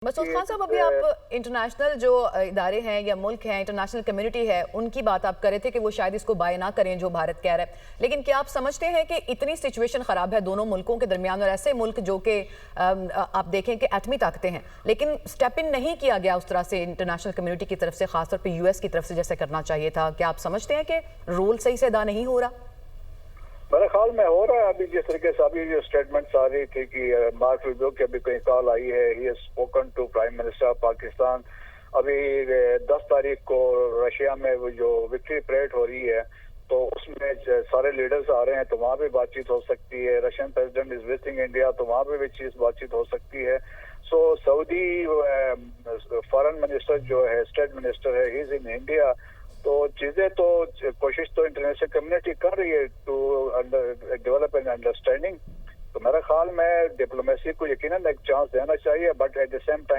मसूद खान साहब, अभी आप इंटरनेशनल जो इदारे हैं या मुल्क हैं, इंटरनेशनल कम्युनिटी है, उनकी बात आप कर रहे थे कि वो शायद इसको बाय ना करें जो भारत कह रहा है, लेकिन क्या आप समझते हैं कि इतनी सिचुएशन ख़राब है दोनों मुल्कों के दरमियान, और ऐसे मुल्क जो कि आप देखें कि एटमी ताकतें हैं, लेकिन स्टेप इन नहीं किया गया उस तरह से इंटरनेशनल कम्युनिटी की तरफ से, खासतौर पर यूएस की तरफ से जैसे करना चाहिए था? क्या आप समझते हैं कि रोल सही से अदा नहीं हो रहा? मेरे ख्याल में हो रहा है। अभी जिस तरीके से अभी जो स्टेटमेंट्स आ रही थी कि मार्क रूबियो की अभी कोई कॉल आई है, he has spoken to prime minister of Pakistan. अभी 10 तारीख को रशिया में वो जो विक्ट्री परेड हो रही है, तो उसमें सारे लीडर्स आ रहे हैं, तो वहाँ भी बातचीत हो सकती है। Russian president is visiting India, तो वहाँ पे भी चीज बातचीत हो सकती है। सो सऊदी फॉरेन मिनिस्टर जो है, स्टेट मिनिस्टर है, ही इज इन इंडिया। तो चीजें तो कोशिश तो इंटरनेशनल कम्युनिटी कर रही है टू डेवलप एन अंडरस्टैंडिंग। तो मेरे ख्याल में डिप्लोमेसी को यकीनन एक चांस देना चाहिए, but at the same time